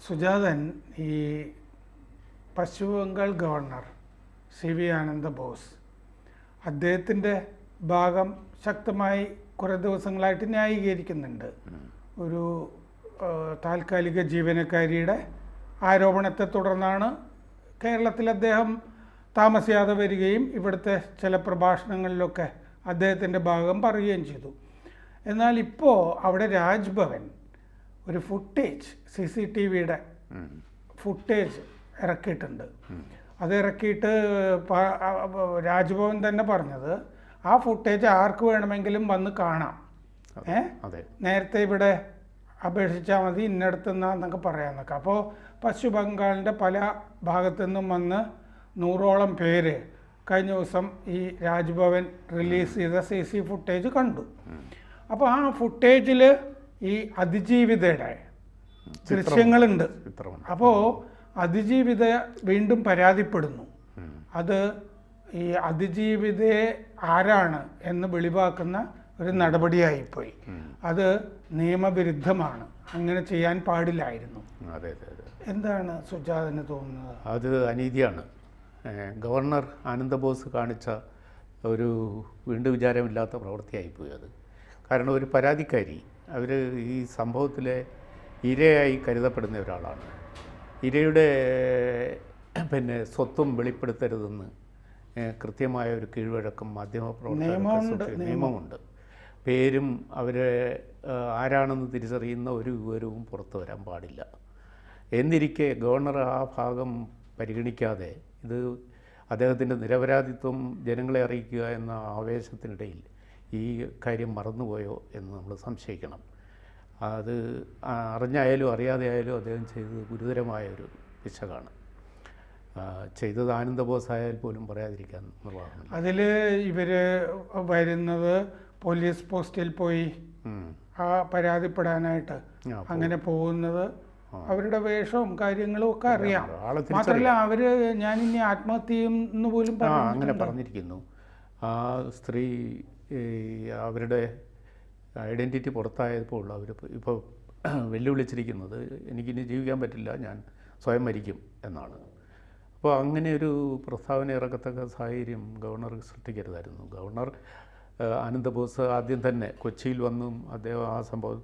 സുജാതൻ ഈ പശ്ചിമ Bengal governor CV ആനന്ദ boss അദ്ദേഹത്തിൻ്റെ ഭാഗം ശക്തമായി കുറേ ദിവസങ്ങളായിട്ട് ന്യായീകരിക്കുന്നുണ്ട്. ഒരു താൽക്കാലിക ജീവനക്കാരിയുടെ ആരോപണത്തെ തുടർന്നാണ് കേരളത്തിൽ അദ്ദേഹം താമസിയാതെ വരികയും ഇവിടുത്തെ ചില പ്രഭാഷണങ്ങളിലൊക്കെ അദ്ദേഹത്തിൻ്റെ ഭാഗം പറയുകയും ചെയ്തു. എന്നാൽ ഇപ്പോൾ അവിടെ രാജ്ഭവൻ ഒരു ഫുട്ടേജ് CCTVയുടെ ഫുട്ടേജ് ഇറക്കിയിട്ടുണ്ട്. അത് ഇറക്കിയിട്ട് രാജ്ഭവൻ തന്നെ പറഞ്ഞത് ആ ഫുട്ടേജ് ആർക്ക് വേണമെങ്കിലും വന്ന് കാണാം. നേരത്തെ ഇവിടെ അപേക്ഷിച്ചാൽ മതി ഇന്നടത്തുനിന്നൊക്കെ പറയാമെന്നൊക്കെ. അപ്പോൾ പശ്ചിമ ബംഗാളിൻ്റെ പല ഭാഗത്തു നിന്നും വന്ന് 100ഓളം പേര് കഴിഞ്ഞ ദിവസം ഈ രാജ്ഭവൻ റിലീസ് ചെയ്ത CC ഫുട്ടേജ് കണ്ടു. അപ്പോൾ ആ ഫുട്ടേജിൽ ഈ അതിജീവിതയുടെ ദൃശ്യങ്ങളുണ്ട്. അപ്പോൾ അതിജീവിത വീണ്ടും പരാതിപ്പെടുന്നു. അത് ഈ അതിജീവിതയെ ആരാണ് എന്ന് വെളിവാക്കുന്ന ഒരു നടപടിയായിപ്പോയി. അത് നിയമവിരുദ്ധമാണ്, അങ്ങനെ ചെയ്യാൻ പാടില്ലായിരുന്നു. എന്താണ് സുജാതന് തോന്നുന്നത്? അത് അനീതിയാണ്. ഗവർണർ ആനന്ദബോസ് കാണിച്ച ഒരു വീണ്ടും വിചാരമില്ലാത്ത പ്രവൃത്തിയായിപ്പോയി അത്. കാരണം ഒരു പരാതിക്കാരി, അവർ ഈ സംഭവത്തിലെ ഇരയായി കരുതപ്പെടുന്ന ഒരാളാണ്. ഇരയുടെ സ്വത്തും വെളിപ്പെടുത്തരുതെന്ന് കൃത്യമായ ഒരു കീഴ്വഴക്കം മാധ്യമപ്രവർത്തകർക്ക് നിയമമുണ്ട്. പേരും അവരെ ആരാണെന്ന് തിരിച്ചറിയുന്ന ഒരു വിവരവും പുറത്തു വരാൻ പാടില്ല. എന്നിരിക്കെ ഗവർണർ ആ ഭാഗം പരിഗണിക്കാതെ ഇത് അദ്ദേഹത്തിൻ്റെ നിരപരാധിത്വം ജനങ്ങളെ അറിയിക്കുക എന്ന ആവേശത്തിനിടയിൽ ഈ കാര്യം മറന്നുപോയോ എന്ന് നമ്മൾ സംശയിക്കണം. അത് അറിഞ്ഞായാലും അറിയാതെ ആയാലും അദ്ദേഹം ചെയ്തത് ഗുരുതരമായൊരു പിശകാണ്. ചെയ്തത് ആനന്ദബോസ് ആയാൽ പോലും പറയാതിരിക്കാൻ നിർവാഹമില്ല. അതിൽ ഇവർ വരുന്നത് പോലീസ് പോസ്റ്റിൽ പോയി ആ പരാതിപ്പെടാനായിട്ട് അങ്ങനെ പോകുന്നത് അവരുടെ വേഷവും കാര്യങ്ങളും ഒക്കെ അറിയാം. മാത്രമല്ല അവർ ഞാനിനി ആത്മഹത്യ ചെയ്യുമെന്ന് പോലും അങ്ങനെ പറഞ്ഞിരിക്കുന്നു. ആ സ്ത്രീ അവരുടെ ഐഡൻറ്റിറ്റി പുറത്തായപ്പോൾ അവർ ഇപ്പോൾ വെല്ലുവിളിച്ചിരിക്കുന്നത് എനിക്കിനി ജീവിക്കാൻ പറ്റില്ല, ഞാൻ സ്വയം മരിക്കും എന്നാണ്. അപ്പോൾ അങ്ങനെ ഒരു പ്രസ്താവന ഇറക്കത്തക്ക സാഹചര്യം ഗവർണർ സൃഷ്ടിക്കരുതായിരുന്നു. ഗവർണർ ആനന്ദബോസ് ആദ്യം തന്നെ കൊച്ചിയിൽ വന്നും അദ്ദേഹം ആ സംഭവം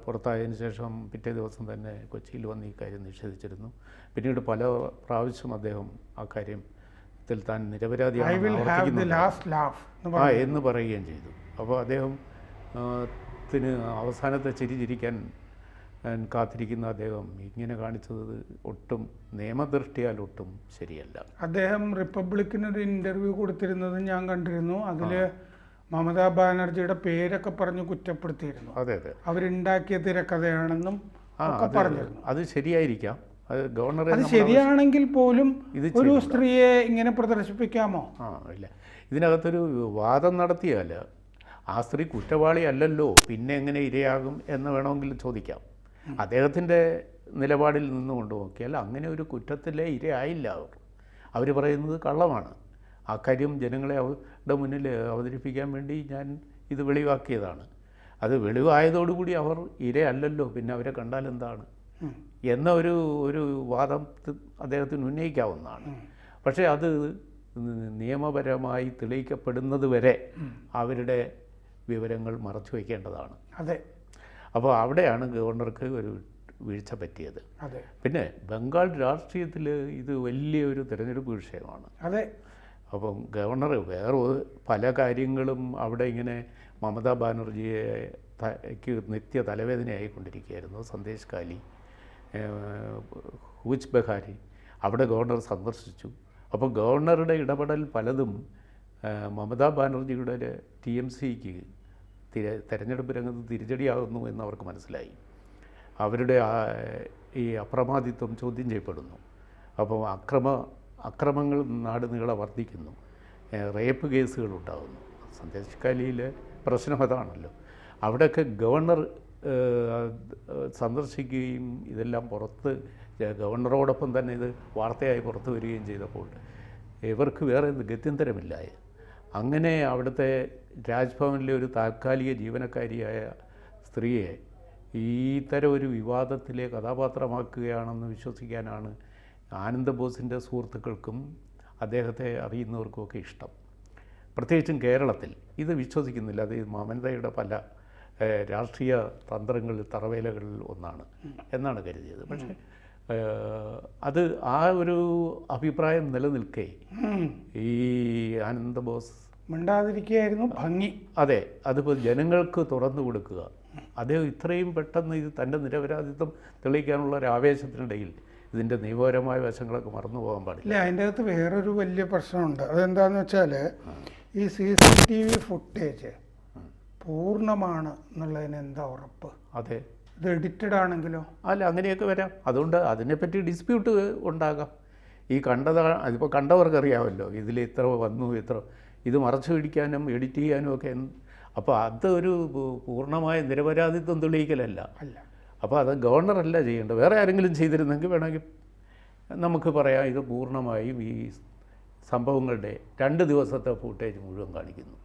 പുറത്തായതിനു ശേഷം പിറ്റേ ദിവസം തന്നെ കൊച്ചിയിൽ വന്ന് ഈ കാര്യം നിഷേധിച്ചിരുന്നു. പിന്നീട് പല പ്രാവശ്യം അദ്ദേഹം ആ കാര്യത്തിൽ താൻ നിരപരാധിയാണ് എന്ന് പറയുകയും ചെയ്തു. അപ്പോൾ അദ്ദേഹത്തിന് അവസാനത്തെ ചിരിക്കാൻ കാത്തിരിക്കുന്ന അദ്ദേഹം ഇങ്ങനെ കാണിച്ചത് ഒട്ടും നിയമദൃഷ്ടിയാൽ ഒട്ടും ശരിയല്ല. അദ്ദേഹം റിപ്പബ്ലിക്കിനൊരു ഇൻ്റർവ്യൂ കൊടുത്തിരുന്നത് ഞാൻ കണ്ടിരുന്നു. അതിൽ മമതാ ബാനർജിയുടെ പേരൊക്കെ പറഞ്ഞ് കുറ്റപ്പെടുത്തിയിരുന്നു. അതെ, അവരുണ്ടാക്കിയ തിരക്കഥയാണെന്നും പറഞ്ഞിരുന്നു. അത് ശരിയായിരിക്കാം. അത് ഗവർണർ അത് ശരിയാണെങ്കിൽ പോലും ഒരു സ്ത്രീയെ ഇങ്ങനെ പ്രദർശിപ്പിക്കാമോ? ഇല്ല. ഇതിനകത്തൊരു വാദം നടത്തിയാൽ ആ സ്ത്രീ കുറ്റവാളി അല്ലല്ലോ, പിന്നെ എങ്ങനെ ഇരയാകും എന്ന് വേണമെങ്കിൽ ചോദിക്കാം. അദ്ദേഹത്തിൻ്റെ നിലപാടിൽ നിന്നുകൊണ്ട് നോക്കിയാൽ അങ്ങനെ ഒരു കുറ്റത്തിലെ ഇരയായില്ല അവർ പറയുന്നത് കള്ളമാണ്. ആ കാര്യം ജനങ്ങളെ അവരുടെ മുന്നിൽ അവതരിപ്പിക്കാൻ വേണ്ടി ഞാൻ ഇത് വെളിവാക്കിയതാണ്. അത് വെളിവായതോടുകൂടി അവർ ഇരയല്ലല്ലോ, പിന്നെ അവരെ കണ്ടാൽ എന്താണ് എന്ന ഒരു വാദം അദ്ദേഹത്തിന് ഉന്നയിക്കാവുന്നതാണ്. പക്ഷേ അത് നിയമപരമായി തെളിയിക്കപ്പെടുന്നത് വരെ അവരുടെ വിവരങ്ങൾ മറച്ചു വയ്ക്കേണ്ടതാണ്. അതെ. അപ്പോൾ അവിടെയാണ് ഗവർണർക്ക് ഒരു വീഴ്ച പറ്റിയത്. പിന്നെ ബംഗാൾ രാഷ്ട്രീയത്തിൽ ഇത് വലിയൊരു തിരഞ്ഞെടുപ്പ് വിഷയമാണ്. അതെ. അപ്പം ഗവർണർ വേറെ പല കാര്യങ്ങളും അവിടെ ഇങ്ങനെ മമതാ ബാനർജിക്ക് നിത്യ തലവേദനയായിക്കൊണ്ടിരിക്കുകയായിരുന്നു. സന്ദേശ് കാലി, കൂച്ച് ബെഹാരി അവിടെ ഗവർണർ സന്ദർശിച്ചു. അപ്പോൾ ഗവർണറുടെ ഇടപെടൽ പലതും മമതാ ബാനർജിയുടെ TMCക്ക് തെരഞ്ഞെടുപ്പ് രംഗത്ത് തിരിച്ചടിയാകുന്നു എന്ന് അവർക്ക് മനസ്സിലായി. അവരുടെ ഈ അപ്രമാദിത്വം ചോദ്യം ചെയ്യപ്പെടുന്നു. അപ്പോൾ അക്രമങ്ങൾ നാട് നീളെ വർദ്ധിക്കുന്നു, റേപ്പ് കേസുകൾ ഉണ്ടാകുന്നു. സന്ദേശ് കാലിയിലെ പ്രശ്നം അതാണല്ലോ. അവിടെയൊക്കെ ഗവർണർ സന്ദർശിക്കുകയും ഇതെല്ലാം പുറത്ത് ഗവർണറോടൊപ്പം തന്നെ ഇത് വാർത്തയായി പുറത്തു വരികയും ചെയ്തപ്പോൾ ഇവർക്ക് വേറെ ഗത്യന്തരമില്ല. അങ്ങനെ അവിടുത്തെ രാജ്ഭവനിലെ ഒരു താൽക്കാലിക ജീവനക്കാരിയായ സ്ത്രീയെ ഈ തരം ഒരു വിവാദത്തിലെ കഥാപാത്രമാക്കുകയാണെന്ന് വിശ്വസിക്കാനാണ് ആനന്ദബോസിൻ്റെ സുഹൃത്തുക്കൾക്കും അദ്ദേഹത്തെ അറിയുന്നവർക്കുമൊക്കെ ഇഷ്ടം. പ്രത്യേകിച്ചും കേരളത്തിൽ ഇത് വിശ്വസിക്കുന്നില്ല. അത് മമതയുടെ പല രാഷ്ട്രീയ തന്ത്രങ്ങളിൽ തറവേലകളിൽ ഒന്നാണ് എന്നാണ് കരുതിയത്. പക്ഷേ അത് ആ ഒരു അഭിപ്രായം നിലനിൽക്കെ ഈ ആനന്ദബോസ് മിണ്ടാതിരിക്കുകയായിരുന്നു ഭംഗി. അതെ, അതിപ്പോൾ ജനങ്ങൾക്ക് തുറന്നു കൊടുക്കുക. അദ്ദേഹം ഇത്രയും പെട്ടെന്ന് ഇത് തൻ്റെ നിരപരാധിത്വം തെളിയിക്കാനുള്ള ഒരു ആവേശത്തിനിടയിൽ ഇതിൻ്റെ നിയമപരമായ വശങ്ങളൊക്കെ മറന്നു പോകാൻ പാടില്ല. ഇല്ല, അതിൻ്റെ അകത്ത് വേറൊരു വലിയ പ്രശ്നമുണ്ട്. അതെന്താണെന്ന് വെച്ചാൽ ഈ CCTV ഫുട്ടേജ് പൂർണ്ണമാണ് എന്നുള്ളതിന് എന്താ ഉറപ്പ്? അതെ, ഇത് എഡിറ്റഡ് ആണെങ്കിലോ? അല്ല, അങ്ങനെയൊക്കെ വരാം. അതുകൊണ്ട് അതിനെപ്പറ്റി ഡിസ്പ്യൂട്ട് ഉണ്ടാകാം. ഈ കണ്ടതാണ്, അതിപ്പോൾ കണ്ടവർക്കറിയാമല്ലോ ഇതിൽ ഇത്ര വന്നു, ഇത്ര ഇത് മറച്ചു പിടിക്കാനും എഡിറ്റ് ചെയ്യാനും ഒക്കെ. അപ്പോൾ അതൊരു പൂർണ്ണമായ നിരപരാധിത്വം തെളിയിക്കലല്ല. അല്ല. അപ്പോൾ അത് ഗവർണറല്ല ചെയ്യേണ്ടത്. വേറെ ആരെങ്കിലും ചെയ്തിരുന്നെങ്കിൽ വേണമെങ്കിൽ നമുക്ക് പറയാം ഇത് പൂർണ്ണമായും ഈ സംഭവങ്ങളുടെ 2 ദിവസത്തെ ഫുട്ടേജ് മുഴുവൻ കാണിക്കുന്നു,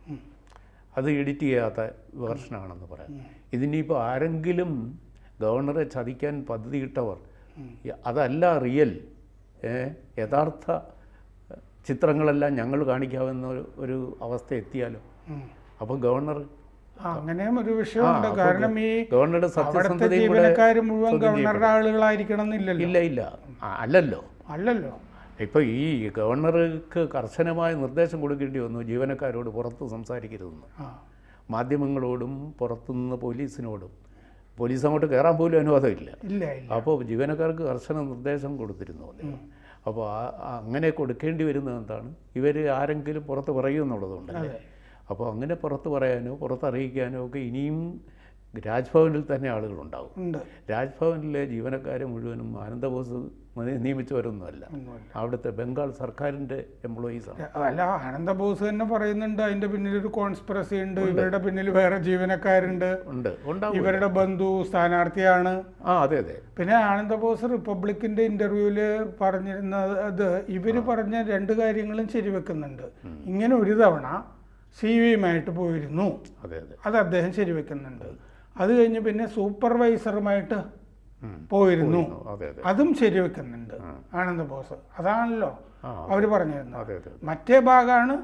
അത് എഡിറ്റ് ചെയ്യാത്ത വേർഷനാണെന്ന് പറയാം. ഇതിനിപ്പോൾ ആരെങ്കിലും ഗവർണറെ ചതിക്കാൻ പദ്ധതിയിട്ടവർ അതല്ല റിയൽ യഥാർത്ഥ ചിത്രങ്ങളെല്ലാം ഞങ്ങൾ കാണിക്കാവുന്ന ഒരു അവസ്ഥ എത്തിയാലോ? അപ്പോൾ ഗവർണർ അങ്ങനെയും ഒരു വിഷയമുണ്ട്. കാരണം ഈ ഗവർണറുടെ സത്യസന്ധത ജീവനക്കാർ മുഴുവൻ ഗവർണറുടെ ആളുകളായിരിക്കണം എന്നില്ലല്ലോ. ഇല്ല അല്ലല്ലോ. ഇപ്പോൾ ഈ ഗവർണർക്ക് കർശനമായ നിർദ്ദേശം കൊടുക്കേണ്ടി വന്നു ജീവനക്കാരോട് പുറത്ത് സംസാരിക്കരുതെന്ന്, മാധ്യമങ്ങളോടും പുറത്തുനിന്ന് പോലീസിനോടും. പോലീസ് അങ്ങോട്ട് കയറാൻ പോലും അനുവാദമില്ല. അപ്പോൾ ജീവനക്കാർക്ക് കർശന നിർദ്ദേശം കൊടുത്തിരുന്നു അദ്ദേഹം. അപ്പോൾ അങ്ങനെ കൊടുക്കേണ്ടി വരുന്നത് എന്താണ്? ഇവർ ആരെങ്കിലും പുറത്ത് പറയുമെന്നുള്ളതുകൊണ്ടല്ലേ. അപ്പോൾ അങ്ങനെ പുറത്ത് പറയാനോ പുറത്തറിയിക്കാനോ ഒക്കെ ഇനിയും രാജ്ഭവനിൽ തന്നെ ആളുകളുണ്ടാവും. രാജ്ഭവനിലെ ജീവനക്കാരെ മുഴുവനും ആനന്ദബോസ് നിയമിച്ചവരൊന്നുമല്ല, അവിടുത്തെ ബംഗാൾ സർക്കാരിൻ്റെ എംപ്ലോയീസാണ്. അല്ല, ആനന്ദബോസ് തന്നെ പറയുന്നുണ്ട് അതിൻ്റെ പിന്നിലൊരു കോൺസ്പിറസി ഉണ്ട്, ഇവരുടെ പിന്നിൽ വേറെ ജീവനക്കാരുണ്ട്, ഇവരുടെ ബന്ധു സ്ഥാനാർത്ഥിയാണ്. അതെ. പിന്നെ ആനന്ദബോസ് റിപ്പബ്ലിക്കിൻ്റെ ഇൻ്റർവ്യൂവിൽ പറഞ്ഞിരുന്നത് ഇവർ പറഞ്ഞ 2 കാര്യങ്ങളും ശരിവെക്കുന്നുണ്ട്. ഇങ്ങനെ ഒരു തവണ CVയുമായിട്ട് പോയിരുന്നു, അത് അദ്ദേഹം ശരിവെക്കുന്നുണ്ട്. അത് കഴിഞ്ഞ് പിന്നെ സൂപ്പർവൈസറുമായിട്ട് പോയിരുന്നു, അതും ശരിവെക്കുന്നുണ്ട് ആനന്ദബോസ്. അതാണല്ലോ അവർ പറഞ്ഞിരുന്നത്. മറ്റേ ഭാഗമാണ്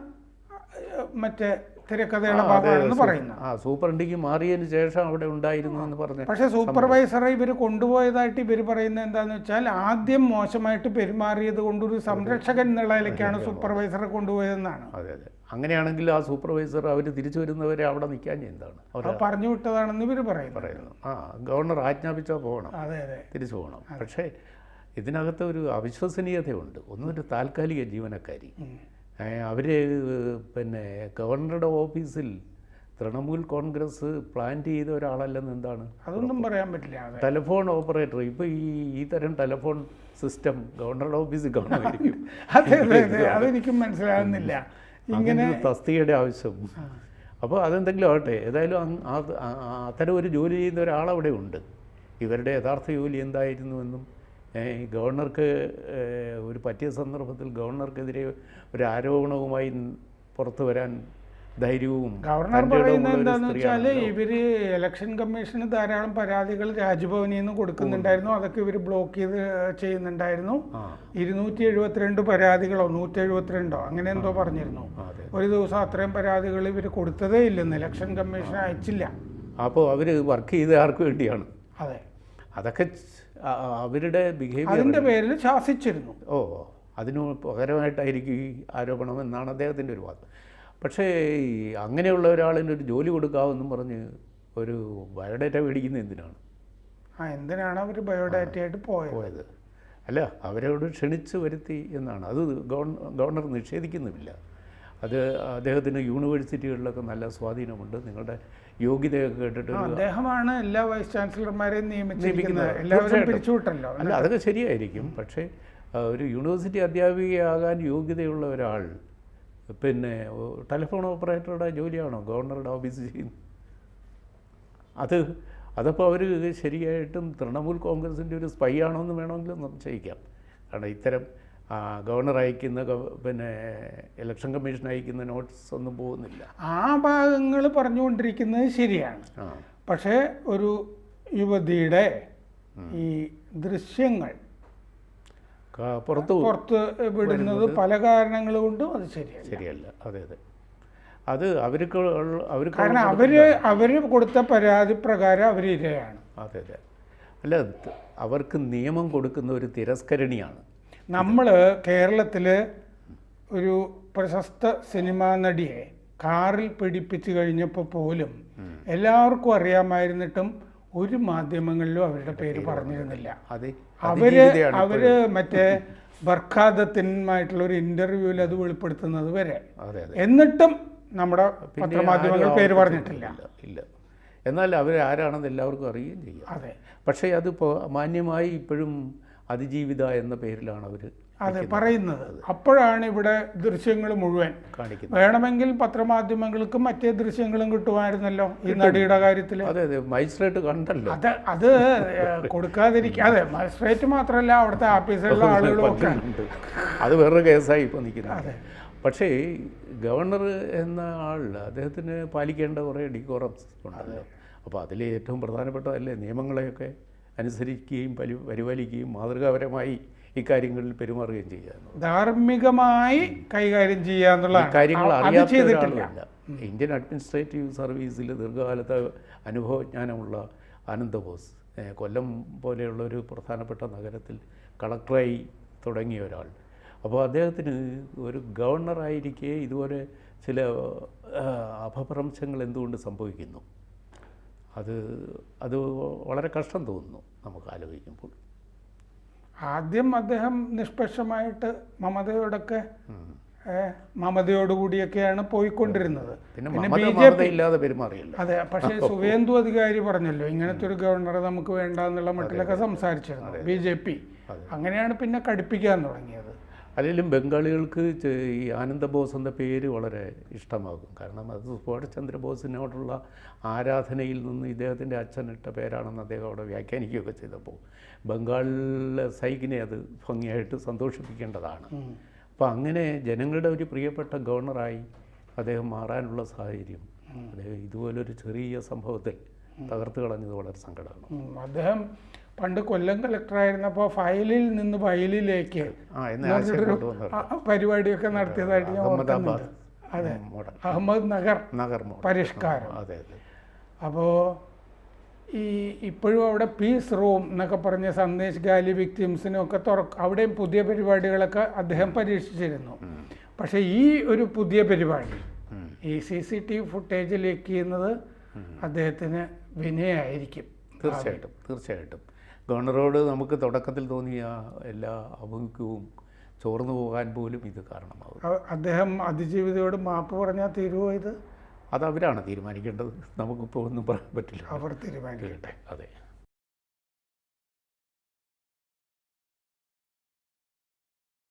മറ്റേ തിരക്കഥയുടെ ഭാഗമാണെന്ന് പറയുന്നത്. സൂപ്പറിൻ്റെക്ക് മാറിയതിന് ശേഷം അവിടെ ഉണ്ടായിരുന്നു എന്ന് പറഞ്ഞു. പക്ഷേ സൂപ്പർവൈസറെ ഇവർ കൊണ്ടുപോയതായിട്ട് ഇവർ പറയുന്നത് എന്താണെന്ന് വെച്ചാൽ ആദ്യം മോശമായിട്ട് പെരുമാറിയത് കൊണ്ടൊരു സംരക്ഷകൻ എന്നുള്ള നിലയ്ക്കാണ് സൂപ്പർവൈസറെ കൊണ്ടുപോയതെന്നാണ്. അതെ. അങ്ങനെയാണെങ്കിൽ ആ സൂപ്പർവൈസർ അവർ തിരിച്ചു വരുന്നവരെ അവിടെ നിൽക്കാൻ എന്താണ്? അവർ പറഞ്ഞു വിട്ടതാണെന്ന് ഇവർ പറയുന്നു. ഗവർണർ ആജ്ഞാപിച്ചാൽ പോകണം, തിരിച്ചു പോകണം. പക്ഷേ ഇതിനകത്ത് ഒരു അവിശ്വസനീയതയുണ്ട്. ഒന്നൊരു താൽക്കാലിക ജീവനക്കാരി, അവർ പിന്നെ ഗവർണറുടെ ഓഫീസിൽ തൃണമൂൽ കോൺഗ്രസ് പ്ലാൻ ചെയ്ത ഒരാളല്ലെന്ന് എന്താണ്? അതൊന്നും പറയാൻ പറ്റില്ല. Telephone operator. ഇപ്പോൾ ഈ തരം ടെലിഫോൺ സിസ്റ്റം ഗവർണറുടെ ഓഫീസിൽ കാണുമായിരിക്കും. അതെനിക്കും മനസ്സിലാകുന്നില്ല ഇങ്ങനെ തസ്തികയുടെ ആവശ്യം. അപ്പോൾ അതെന്തെങ്കിലും ആവട്ടെ, ഏതായാലും അത്തരം ഒരു ജോലി ചെയ്യുന്ന ഒരാളവിടെ ഉണ്ട്. ഇവരുടെ യഥാർത്ഥ ജോലി എന്തായിരുന്നുവെന്നും ഗവർണർക്ക് ഒരു പറ്റിയ സന്ദർഭത്തിൽ ഗവർണർക്കെതിരെ ഒരു ആരോപണവുമായി പുറത്തു വരാൻ ധൈര്യവും. ഗവർണർ പറയുന്നത് എന്താണെന്ന് വെച്ചാൽ ഇവർ ഇലക്ഷൻ കമ്മീഷന് ധാരാളം പരാതികൾ രാജ്ഭവനിൽ നിന്ന് കൊടുക്കുന്നുണ്ടായിരുന്നു, അതൊക്കെ ഇവർ ബ്ലോക്ക് ചെയ്യുന്നുണ്ടായിരുന്നു. 272 പരാതികളോ 172 അങ്ങനെ എന്തോ പറഞ്ഞിരുന്നു. ഒരു ദിവസം അത്രയും പരാതികൾ ഇവർ കൊടുത്തതേ ഇല്ലെന്ന് ഇലക്ഷൻ കമ്മീഷൻ അയച്ചില്ല. അപ്പോൾ അവർ വർക്ക് ചെയ്ത് ആർക്ക് വേണ്ടിയാണ്? അതൊക്കെ അവരുടെ ബിഹേവിയർ അതിൻ്റെ പേരിൽ ശാസിച്ചിരുന്നു. അതിന് പകരമായിട്ടായിരിക്കും ഈ ആരോപണം എന്നാണ് അദ്ദേഹത്തിൻ്റെ ഒരു വാദം. പക്ഷേ അങ്ങനെയുള്ള ഒരാളിന് ഒരു ജോലി കൊടുക്കാമെന്നും പറഞ്ഞ് ഒരു ബയോഡാറ്റ മേടിക്കുന്നത് എന്തിനാണ്? എന്തിനാണ് അവർ ബയോഡാറ്റയായിട്ട് പോയത്? അല്ല, അവരോട് ക്ഷണിച്ച് വരുത്തി എന്നാണ്. അത് ഗവർണർ നിഷേധിക്കുന്നുമില്ല. അത് അദ്ദേഹത്തിന് യൂണിവേഴ്സിറ്റികളിലൊക്കെ നല്ല സ്വാധീനമുണ്ട്. നിങ്ങളുടെ യോഗ്യതയൊക്കെ കേട്ടിട്ട് അദ്ദേഹമാണ് എല്ലാ വൈസ് ചാൻസലർമാരെയും നിയമിക്കുന്നത്. എല്ലാവരും പിരിച്ചുവിട്ടല്ലോ. അല്ല, അതൊക്കെ ശരിയായിരിക്കും. പക്ഷേ ഒരു യൂണിവേഴ്സിറ്റി അധ്യാപികയാകാൻ യോഗ്യതയുള്ള ഒരാൾ പിന്നെ ടെലിഫോൺ ഓപ്പറേറ്ററുടെ ജോലിയാണോ ഗവർണറുടെ ഓഫീസ് ചെയ്യുന്നത്? അതപ്പോൾ അവർ ശരിയായിട്ടും തൃണമൂൽ കോൺഗ്രസിൻ്റെ ഒരു സ്പൈ ആണോ എന്ന് വേണമെങ്കിലും സംശയിക്കാം. കാരണം ഇത്തരം ഗവർണർ അയക്കുന്ന പിന്നെ ഇലക്ഷൻ കമ്മീഷൻ അയക്കുന്ന നോട്ട്സ് ഒന്നും പോകുന്നില്ല. ആ ഭാഗങ്ങൾ പറഞ്ഞുകൊണ്ടിരിക്കുന്നത് ശരിയാണ്. പക്ഷേ ഒരു യുവതിയുടെ ഈ ദൃശ്യങ്ങൾ പുറത്ത് വിടുന്നത് പല കാരണങ്ങൾ കൊണ്ടും അത് ശരിയല്ല. അതെ അതെ, അത് അവർക്ക് കാരണം അവര് കൊടുത്ത പരാതി പ്രകാരം അവർ ഇരയാണ്. അതെ അതെ, അല്ല അവർക്ക് നിയമം കൊടുക്കുന്ന ഒരു തിരസ്കരണിയാണ്. നമ്മൾ കേരളത്തിൽ ഒരു പ്രശസ്ത സിനിമാ നടിയെ കാറിൽ പിടിപ്പിച്ചു കഴിഞ്ഞപ്പോൾ പോലും എല്ലാവർക്കും അറിയാമായിരുന്നിട്ടും ഒരു മാധ്യമങ്ങളിലും അവരുടെ പേര് പറഞ്ഞിരുന്നില്ല. അവര് മറ്റേ ബർഖാദത്തിനുമായിട്ടുള്ള ഒരു ഇന്റർവ്യൂവിൽ അത് വെളിപ്പെടുത്തുന്നത് വരെ, എന്നിട്ടും നമ്മുടെ പത്രമാധ്യമങ്ങൾ പേര് പറഞ്ഞിട്ടില്ല. ഇല്ല, എന്നാൽ അവർ ആരാണെന്ന് എല്ലാവർക്കും അറിയുകയും ചെയ്യും. അതെ, പക്ഷേ അതിപ്പോൾ മാന്യമായി ഇപ്പോഴും അതിജീവിത എന്ന പേരിലാണ് അവർ പറയുന്നത്. അപ്പോഴാണ് ഇവിടെ ദൃശ്യങ്ങൾ മുഴുവൻ കാണിക്കുന്നത്. വേണമെങ്കിൽ പത്രമാധ്യമങ്ങൾക്ക് മറ്റേ ദൃശ്യങ്ങളും കിട്ടുമായിരുന്നല്ലോ ഈ നടിയുടെ കാര്യത്തിൽ. അതെ അതെ, മജിസ്ട്രേറ്റ് കണ്ടല്ലോ. അത് കൊടുക്കാതിരിക്കുക. അതെ, മജിസ്ട്രേറ്റ് മാത്രമല്ല അവിടുത്തെ ഓഫീസിലുള്ള ആളുകളും ഒക്കെ ഉണ്ട്. അത് വേറൊരു കേസായി ഇപ്പോൾ നിൽക്കുന്നത്. പക്ഷേ ഗവർണർ എന്ന ആൾ അദ്ദേഹത്തിന് പാലിക്കേണ്ട കുറേ ഡിക്കോറംസ് ഉണ്ടല്ലോ. അപ്പോൾ അതിൽ ഏറ്റവും പ്രധാനപ്പെട്ടതല്ലേ നിയമങ്ങളെയൊക്കെ അനുസരിക്കുകയും പരിപാലിക്കുകയും മാതൃകാപരമായി ഇക്കാര്യങ്ങളിൽ പെരുമാറുകയും ചെയ്യുക, ധാർമ്മികമായി കൈകാര്യം ചെയ്യുക എന്നുള്ള കാര്യങ്ങൾ അറിയാത്തില്ല. ഇന്ത്യൻ അഡ്മിനിസ്ട്രേറ്റീവ് സർവീസിൽ ദീർഘകാലത്തെ അനുഭവജ്ഞാനമുള്ള ആനന്ദബോസ് കൊല്ലം പോലെയുള്ള ഒരു പ്രധാനപ്പെട്ട നഗരത്തിൽ കളക്ടറായി തുടങ്ങിയ ഒരാൾ. അപ്പോൾ അദ്ദേഹത്തിന് ഒരു ഗവർണറായിരിക്കെ ഇതുപോലെ ചില അപഭ്രംശങ്ങൾ എന്തുകൊണ്ട് സംഭവിക്കുന്നു, അത് വളരെ കഷ്ടം തോന്നുന്നു നമുക്ക് ആലോചിക്കുമ്പോൾ. ആദ്യം അദ്ദേഹം നിഷ്പക്ഷമായിട്ട് മമതയോടുകൂടിയൊക്കെയാണ് പോയിക്കൊണ്ടിരുന്നത്. അതെ, പക്ഷേ സുവേന്ദു അധികാരി പറഞ്ഞല്ലോ ഇങ്ങനത്തെ ഒരു ഗവർണറെ നമുക്ക് വേണ്ട എന്നുള്ള മട്ടിലൊക്കെ സംസാരിച്ചിരുന്നു BJP. അങ്ങനെയാണ് പിന്നെ കടുപ്പിക്കാൻ തുടങ്ങിയത്. അല്ലെങ്കിലും ബംഗാളികൾക്ക് ഈ ആനന്ദബോസ് എന്ന പേര് വളരെ ഇഷ്ടമാകും. കാരണം അത് സുഭാഷ് ചന്ദ്രബോസിനോടുള്ള ആരാധനയിൽ നിന്ന് ഇദ്ദേഹത്തിൻ്റെ അച്ഛനിട്ട പേരാണെന്ന് അദ്ദേഹം അവിടെ വ്യാഖ്യാനിക്കുകയൊക്കെ ചെയ്തപ്പോൾ ബംഗാളിലെ സൈക്കിനെ അത് ഭംഗിയായിട്ട് സന്തോഷിപ്പിക്കേണ്ടതാണ്. അപ്പോൾ അങ്ങനെ ജനങ്ങളുടെ ഒരു പ്രിയപ്പെട്ട ഗവർണറായി അദ്ദേഹം മാറാനുള്ള സാഹചര്യം അദ്ദേഹം ഇതുപോലൊരു ചെറിയ സംഭവത്തിൽ തകർത്ത് കളഞ്ഞത് വളരെ സങ്കടമാണ്. അദ്ദേഹം പണ്ട് കൊല്ലം കളക്ടറായിരുന്നപ്പോൾ ഫയലിൽ നിന്ന് ഫയലിലേക്ക് പരിപാടിയൊക്കെ നടത്തിയതായിട്ട് ഞാൻ ഓർക്കുന്നുണ്ട്. അതെ, അഹമ്മദ് നഗർ പരിഷ്കാരം. അപ്പോൾ ഇപ്പോഴും അവിടെ പീസ് റൂം എന്നൊക്കെ പറഞ്ഞ സന്ദേശ് ഗാലി വിക്ടിംസിനൊക്കെ അവിടെയും പുതിയ പരിപാടികളൊക്കെ അദ്ദേഹം പരീക്ഷിച്ചിരുന്നു. പക്ഷേ ഈ ഒരു പുതിയ പരിപാടി ഈ CCTV ഫുട്ടേജ് ലീക്ക് ചെയ്യുന്നത് അദ്ദേഹത്തിന് വിനയായിരിക്കും. തീർച്ചയായിട്ടും ഗവർണറോട് നമുക്ക് തുടക്കത്തിൽ തോന്നിയ എല്ലാ അഭിമുഖ്യവും ചോർന്നു പോകാൻ പോലും ഇത് കാരണമാകും. അദ്ദേഹം അതിജീവിതയോട് മാപ്പ് പറഞ്ഞാൽ തീരുവോ? ഇത് അത് അവരാണ് തീരുമാനിക്കേണ്ടത്, നമുക്കിപ്പോൾ ഒന്നും പറയാൻ പറ്റില്ല. അവർ തീരുമാനിക്കട്ടെ. അതെ.